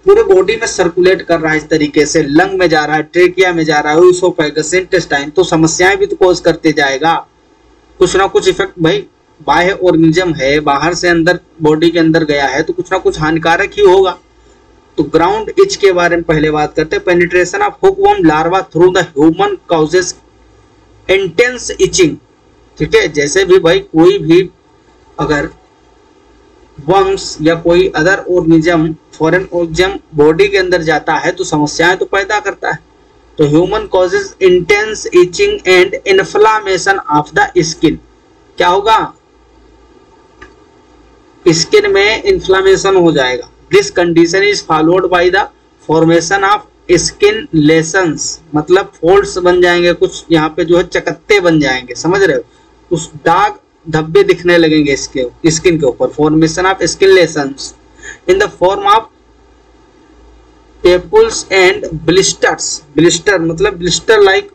पूरे बॉडी में सर्कुलेट कर रहा है इस तरीके से, लंग में जा रहा है, ट्रेकिया में जा रहा है, इसोफेगस, इंटेस्टाइन, तो समस्याएं भी तो कॉज करते जाएगा। कुछ ना कुछ इफेक्ट, भाई बाह्य ऑर्गेनिज्म है, बाहर से अंदर बॉडी के अंदर गया है तो कुछ ना कुछ हानिकारक ही होगा। तो ग्राउंड इच के बारे में पहले बात करते हैं। Penetration of hookworm larva through the human causes intense etching. ठीक है, जैसे भी भाई कोई भी अगर वर्म्स या कोई other organism, foreign organism body के अंदर जाता है तो समस्याएं तो पैदा करता है। तो human causes intense etching and inflammation of the skin. क्या होगा? स्किन में इन्फ्लामेशन हो जाएगा। This condition is followed by the formation of skin lesions, मतलब फोल्ड्स बन जाएंगे, कुछ यहाँ पे जो है चकत्ते बन जाएंगे, समझ रहे हो, उस दाग धब्बे दिखने लगेंगे इसके स्किन के ऊपर। Formation of skin lesions in the form of papules and blisters. Blister मतलब ब्लिस्टर लाइक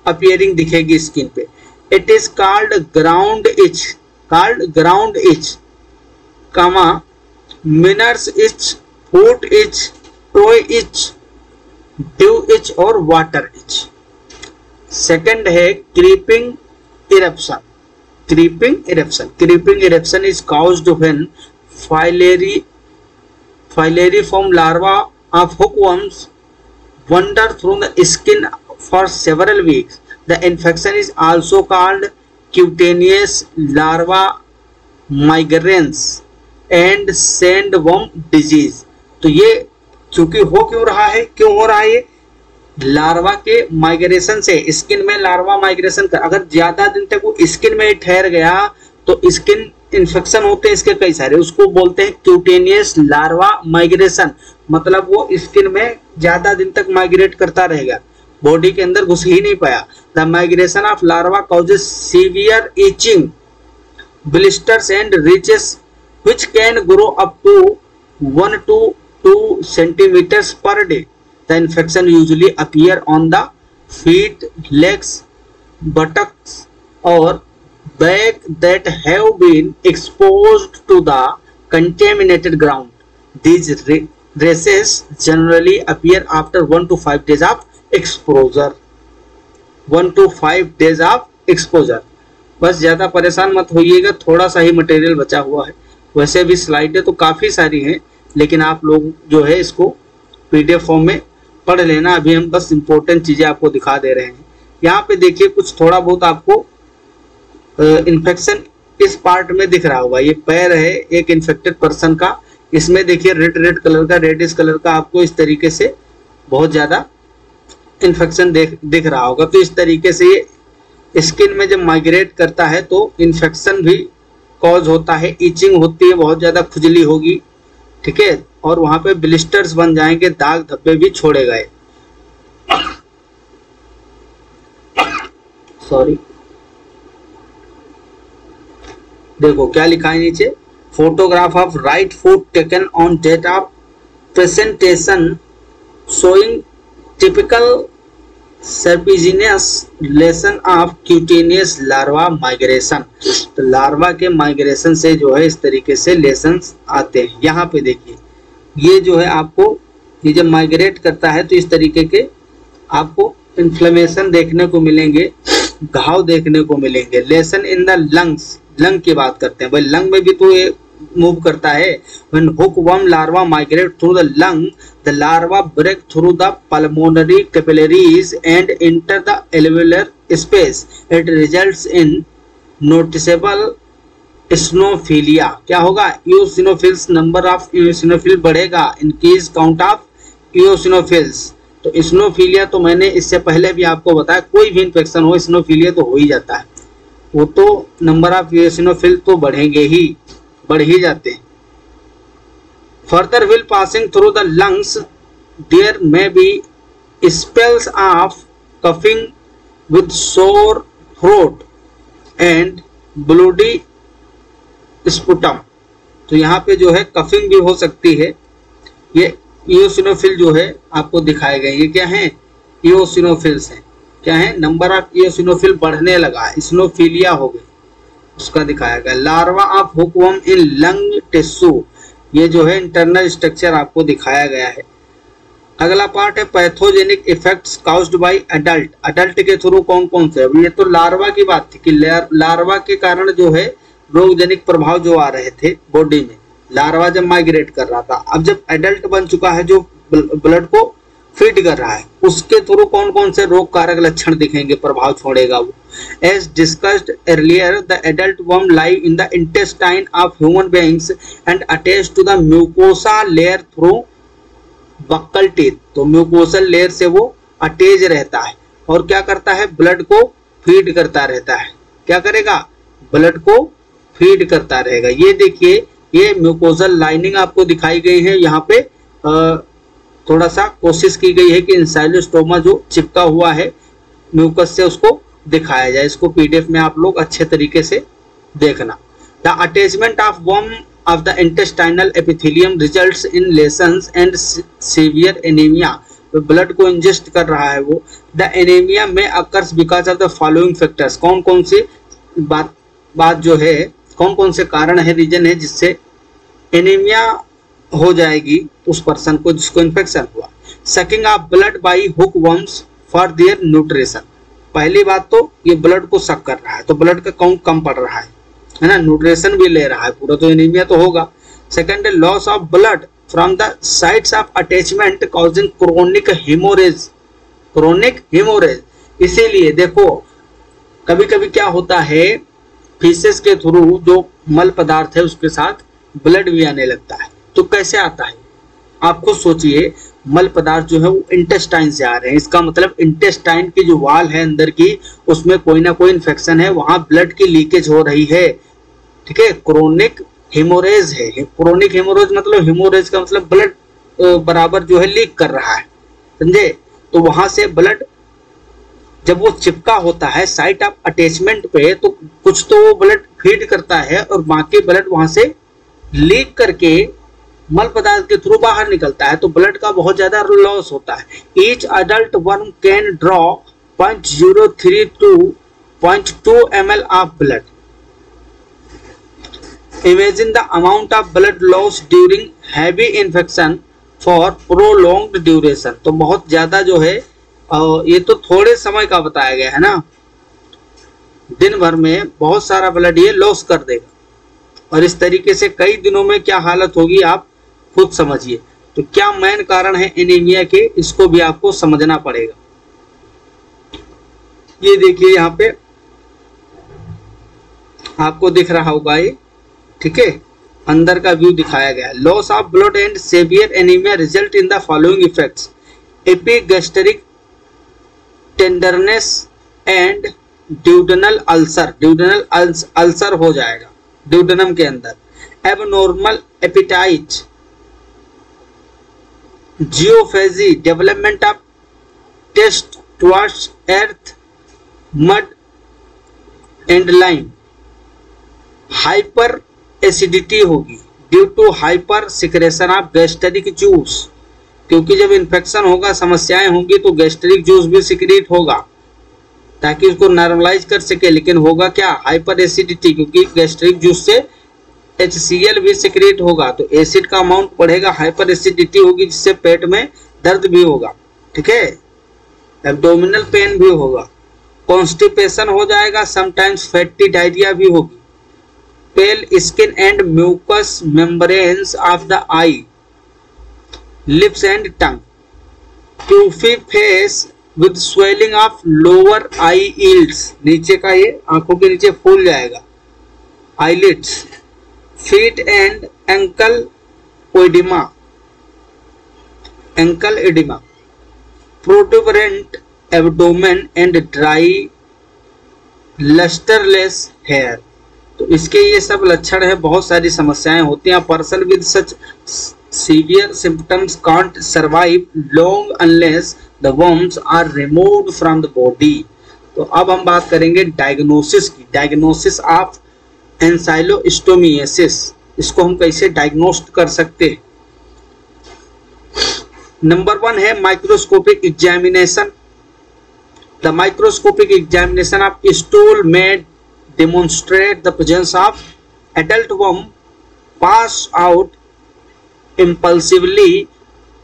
अपीयरिंग दिखेगी स्किन पे। It is called ground itch, comma miners itch, foot itch, toe itch, dew itch और water itch. Second है creeping eruption. Creeping eruption is caused when filariform larva of hookworms wander through the skin for several weeks. The infection is also called cutaneous larva migrans and sandworm disease. तो ये क्योंकि क्यों हो रहा है ये larva के माइग्रेशन से, स्किन में लार्वा माइग्रेशन कर, अगर ज्यादा दिन तक वो स्किन में ठहर गया तो स्किन इन्फेक्शन होते हैं इसके कई सारे, उसको बोलते हैं क्यूटेनियस लार्वा माइग्रेशन। मतलब वो स्किन में ज्यादा दिन तक माइग्रेट करता रहेगा, बॉडी के अंदर घुस ही नहीं पाया। The migration of larva causes severe itching, blisters and rashes which can grow up to 1 to 2 centimeters per day. The infection usually appear on the feet, legs, buttocks or back that have been exposed to the contaminated ground. These races generally appear after 1 to 5 days of exposure. 1 to 5 days of exposure. बस ज्यादा परेशान मत होइएगा, थोड़ा सा ही material बचा हुआ है। वैसे भी स्लाइडें तो काफी सारी हैं, लेकिन आप लोग जो है इसको पीडीएफ फॉर्म में पढ़ लेना। अभी हम बस इंपॉर्टेंट चीजें आपको दिखा दे रहे हैं। यहाँ पे देखिए कुछ थोड़ा बहुत आपको इन्फेक्शन इस पार्ट में दिख रहा होगा। ये पैर है एक इन्फेक्टेड पर्सन का, इसमें देखिए रेड कलर का, रेडिश कलर का आपको इस तरीके से बहुत ज्यादा इन्फेक्शन दिख रहा होगा। तो इस तरीके से ये स्किन में जब माइग्रेट करता है तो इन्फेक्शन भी कॉज होता है, इचिंग होती है, बहुत ज्यादा खुजली होगी, ठीक है, और वहां पे ब्लिस्टर्स बन जाएंगे, दाग धब्बे भी छोड़े गए। सॉरी, देखो क्या लिखा है नीचे, photograph of right foot taken on date of presentation showing typical serpiginous lesion of cutaneous larva migration. तो लार्वा के माइग्रेशन से जो है इस तरीके से लेसन्स आते हैं। यहाँ पे देखिए ये जो है आपको, ये जब माइग्रेट करता है तो इस तरीके के आपको इन्फ्लेमेशन देखने को मिलेंगे, घाव देखने को मिलेंगे। Lesson in the lungs, lung की बात करते हैं भाई, लंग में भी तो ये मूव करता है। When hookworm larva migrate through the lung, the larva break through the pulmonary capillaries and enter the alveolar space, it results in noticeable eosinophilia. क्या होगा? इओसिनोफिल्स, नंबर ऑफ इओसिनोफिल बढ़ेगा, इंक्रीज काउंट ऑफ इओसिनोफिल्स। तो eosinophilia तो मैंने इससे पहले भी आपको बताया, कोई भी इन्फेक्शन हो स्नोफिलिया तो हो ही जाता है, वो तो नंबर ऑफ इओसिनोफिल तो बढ़ेंगे ही, बढ़ ही जाते हैं। Further will passing through the lungs there may be spells of coughing with sore throat and bloody sputum. तो यहाँ पे जो है कफिंग भी हो सकती है। ये इओसिनोफिल जो है आपको दिखाए गए, ये क्या है? इओसिनोफिल्स हैं। क्या है? नंबर ऑफ इओसिनोफिल बढ़ने लगा, स्नोफिलिया हो गई, उसका दिखाया गया। Larva of hookworm in lung tissue, ये जो है इंटरनल स्ट्रक्चर आपको दिखाया गया है। अगला पार्ट है pathogenic effects caused bye adult. Adult के थ्रू कौन कौन से? ये तो लार्वा की बात थी कि लार्वा के कारण जो है रोगजनिक प्रभाव जो आ रहे थे बॉडी में, लार्वा जब माइग्रेट कर रहा था। अब जब एडल्ट बन चुका है, जो ब्लड को फीड कर रहा है, उसके थ्रू कौन कौन से रोग कारक लक्षण दिखेंगे, प्रभाव छोड़ेगा वो। As discussed earlier, the adult worm lie in the intestine of human beings and attach to the mucosa layer through buccal teeth. तो म्यूकोसल लेयर से वो अटैच रहता है और क्या करता है? ब्लड को फीड करता रहता है। क्या करेगा? ब्लड को फीड करता रहेगा। ये देखिए, ये म्यूकोसल लाइनिंग आपको दिखाई गई है। यहाँ पे थोड़ा सा कोशिश की गई है कि इंसाइलोस्टोमा जो चिपका हुआ है म्यूकस से, उसको दिखाया जाए। इसको पीडीएफ में आप लोग अच्छे तरीके से देखना। The attachment of worm of the intestinal epithelium results in lessons and severe anaemia. तो ब्लड को इंजेस्ट कर रहा है वो। द एनीमिया में occurs because of the following factors. कौन कौन सी बात जो है, कौन कौन से कारण है, रीजन है जिससे एनीमिया हो जाएगी उस पर्सन को जिसको इन्फेक्शन हुआ। Sucking of blood by hook worms for their nutrition. पहली बात तो ये ब्लड को सक कर रहा है, तो ब्लड का काउंट कम पड़ रहा है ना, न्यूट्रिशन भी ले रहा है पूरा, तो एनीमिया तो होगा। Second, loss of blood from the sites of attachment causing chronic haemorrhage. Chronic haemorrhage, इसीलिए देखो कभी कभी क्या होता है, फीसेस के थ्रू जो मल पदार्थ है उसके साथ ब्लड भी आने लगता है। तो कैसे आता है? आप खुद सोचिए, मल पदार्थ जो है वो इंटेस्टाइन से आ रहे हैं, इसका मतलब इंटेस्टाइन की जो वाल है अंदर की, उसमें कोई ना कोई इन्फेक्शन है, वहां ब्लड की लीकेज हो रही है। ठीक है, क्रोनिक हेमोरेज है। क्रोनिक हेमोरेज मतलब, हेमोरेज का मतलब ब्लड बराबर जो है लीक कर रहा है, समझे? तो वहां से ब्लड जब वो चिपका होता है साइट ऑफ अटैचमेंट पे, तो कुछ तो वो ब्लड फीड करता है और बाकी ब्लड वहां से लीक करके मल पदार्थ के थ्रू बाहर निकलता है, तो ब्लड का बहुत ज्यादा लॉस होता है। Each adult worm can draw 0.03 to 0.2 ml of blood. Imagine the amount of blood loss during heavy infection for prolonged duration. तो बहुत ज्यादा जो है, ये तो थोड़े समय का बताया गया है ना, दिन भर में बहुत सारा ब्लड ये लॉस कर देगा, और इस तरीके से कई दिनों में क्या हालत होगी आप खुद समझिए। तो क्या मेन कारण है एनीमिया के, इसको भी आपको समझना पड़ेगा। ये देखिए यहाँ पे आपको दिख रहा होगा ये, ठीक है, अंदर का व्यू दिखाया गया है। Loss of blood and severe anaemia result in the following effects. Epigastric tenderness and duodenal ulcer. Duodenal ulcer हो जाएगा ड्यूडेनम के अंदर। Abnormal appetite, geophagy, development of taste towards earth, mud and lime. Hyper acidity होगी due to hyper secretion of gastric juice, क्योंकि जब infection होगा, समस्याएं होंगी, तो गैस्ट्रिक जूस भी सिक्रीट होगा ताकि उसको नॉर्मलाइज कर सके। लेकिन होगा क्या? हाइपर एसिडिटी, क्योंकि गैस्ट्रिक जूस से HCl भी सिक्रीट होगा, तो एसिड का अमाउंट बढ़ेगा, हाइपर एसिडिटी होगी, जिससे पेट में दर्द भी होगा। ठीक है, एब्डोमिनल पेन भी होगा, कॉन्स्टिपेशन हो जाएगा, समटाइम्स फैटी डायरिया भी होगी, pale skin and mucous membranes of the eye, lips and tongue, puffy face with swelling of lower eyelids, नीचे का ये आंखों के नीचे फूल जाएगा, eyelids, feet and ankle oedema, ankle oedema, protuberant abdomen and dry lustreless hair. तो इसके ये सब लक्षण है, बहुत सारी समस्याएं होती हैं। Person with such severe symptoms can't survive long unless the worms are removed from the body. तो अब हम बात करेंगे डायग्नोसिस की, डायग्नोसिस ऑफ एंसाइलोस्टोमियासिस, इसको हम कैसे डायग्नोस्ट कर सकते हैं। नंबर 1 है microscopic examination. The microscopic examination of stool में demonstrate the presence of adult worm pass out impulsively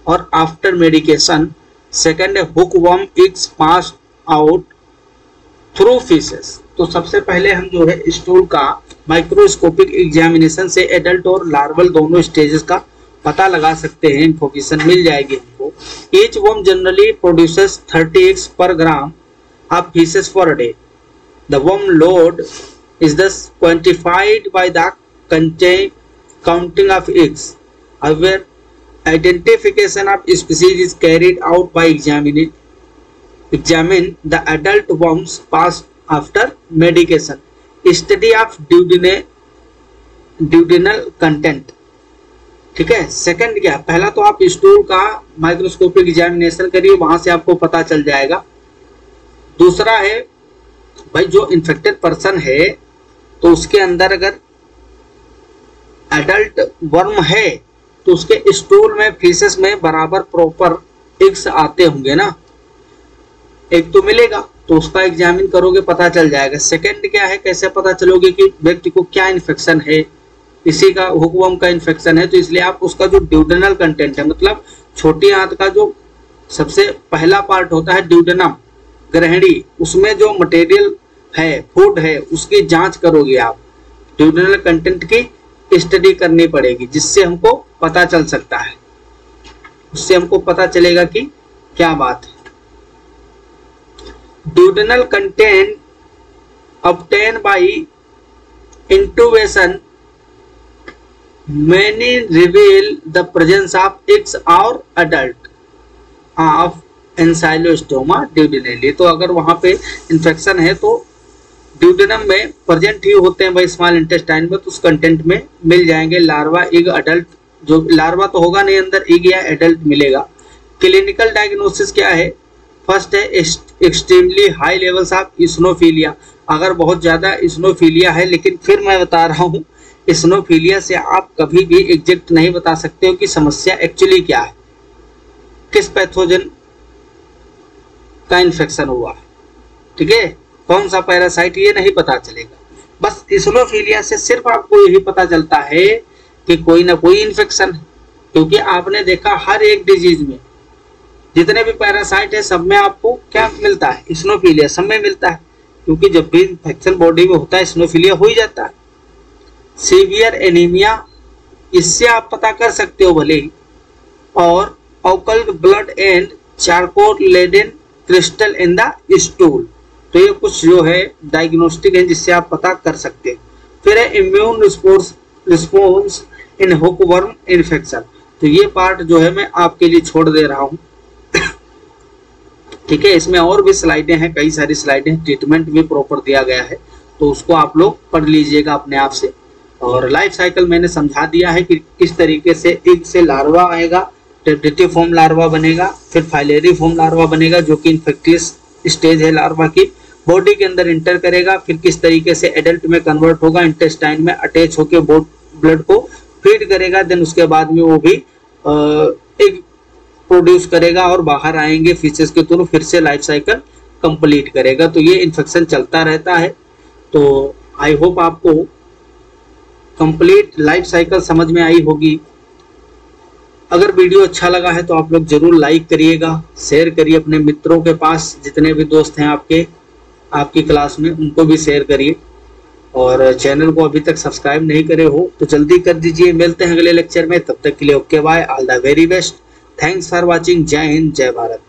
or after medication. Second है hookworm eggs pass out through feces। तो सबसे पहले हम जो है स्टूल का माइक्रोस्कोपिक एग्जामिनेशन से एडल्ट और लार्वल दोनों स्टेजेस का पता लगा सकते हैं, इंफॉर्मेशन मिल जाएगी हमको। Each worm generally produces 30 eggs per gram of feces for a day. The worm load is thus quantified by the counting of eggs. However, identification of species is carried out by examine the adult worms passed after medication. Study of duodenal content। ठीक है। Second क्या, पहला तो आप stool का microscopic examination करिए, वहां से आपको पता चल जाएगा। दूसरा है भाई जो इन्फेक्टेड पर्सन है तो उसके अंदर अगर एडल्ट वर्म है तो उसके स्टूल में फीसेस में बराबर प्रॉपर एग्स आते होंगे ना, एक तो मिलेगा, तो उसका एग्जामिन करोगे पता चल जाएगा। सेकंड क्या है, कैसे पता चलोगे कि व्यक्ति को क्या इन्फेक्शन है, इसी का हुकवर्म का इन्फेक्शन है, तो इसलिए आप उसका जो ड्यूडेनल कंटेंट है, मतलब छोटी आंत का जो सबसे पहला पार्ट होता है ड्यूडेनम, ग्रहणी, उसमें जो मटेरियल है, फूड है, उसकी जांच करोगे आप। ड्यूडेनल कंटेंट की स्टडी करनी पड़ेगी, जिससे हमको पता चल सकता है, उससे हमको पता चलेगा कि क्या बात है। Duodenal content obtained by intubation may reveal the presence of eggs or adult of ancylostoma duodenale. तो अगर वहां पे इन्फेक्शन है तो ड्यूडेनम में प्रेजेंट ही होते हैं भाई स्मॉल इंटेस्टाइन में, तो उस कंटेंट में मिल जाएंगे लार्वा, एग, अडल्ट। जो लार्वा तो होगा नहीं अंदर, एग या एडल्ट मिलेगा। क्लिनिकल डायग्नोसिस क्या है, फर्स्ट है एक्सट्रीमली हाई लेवल्स ऑफ इस्नोफीलिया। अगर बहुत ज्यादा इस्नोफीलिया है, लेकिन फिर मैं बता रहा हूँ इस्नोफीलिया से आप कभी भी एग्जैक्ट नहीं बता सकते हो कि समस्या एक्चुअली क्या है, किस पैथोजन का इन्फेक्शन हुआ है, ठीक है, कौन सा पैरासाइट, ये नहीं पता चलेगा। बस इस्नोफीलिया से सिर्फ आपको यही पता चलता है कि कोई ना कोई इन्फेक्शन है, क्योंकि आपने देखा हर एक डिजीज में जितने भी पैरासाइट है सब में आपको क्या मिलता है, इस्नोफीलिया सब में मिलता है, क्योंकि जब भी इन्फेक्शन बॉडी में होता है इस्नोफीलिया हो ही जाता है। सीवियर एनीमिया, इससे आप पता कर सकते हो भले ही, और occult blood and charcoal laden crystal in the stool. तो ये कुछ जो है डायग्नोस्टिक है जिससे आप पता कर सकते हैं। फिर है immune response in hookworm infection. तो ये पार्ट जो है मैं आपके लिए छोड़ दे रहा हूँ, ठीक है। इसमें और भी स्लाइडें हैं, कई सारी स्लाइडें, ट्रीटमेंट भी प्रॉपर दिया गया है, तो उसको आप लोग पढ़ लीजिएगा अपने आप से। और लाइफ साइकिल मैंने समझा दिया है कि किस तरीके से एग से लार्वा आएगा, टेंटेटिव फॉर्म लार्वा बनेगा, फिर फाइलेरी फॉर्म लार्वा बनेगा जो कि इन्फेक्टियस स्टेज है लार्वा की, बॉडी के अंदर इंटर करेगा, फिर किस तरीके से एडल्ट में कन्वर्ट होगा, इंटेस्टाइन में अटैच होकर ब्लड को फीड करेगा, देन उसके बाद में वो भी एग प्रोड्यूस करेगा और बाहर आएंगे फीसेस के थ्रू, फिर से लाइफ साइकिल कंप्लीट करेगा। तो ये इन्फेक्शन चलता रहता है। तो आई होप आपको कंप्लीट लाइफ साइकिल समझ में आई होगी। अगर वीडियो अच्छा लगा है तो आप लोग जरूर लाइक करिएगा, शेयर करिए अपने मित्रों के पास, जितने भी दोस्त हैं आपकी क्लास में उनको भी शेयर करिए। और चैनल को अभी तक सब्सक्राइब नहीं करे हो तो जल्दी कर दीजिए। मिलते हैं अगले लेक्चर में, तब तक के लिए okay bye, all the very best, thanks for watching, जय हिंद जय भारत।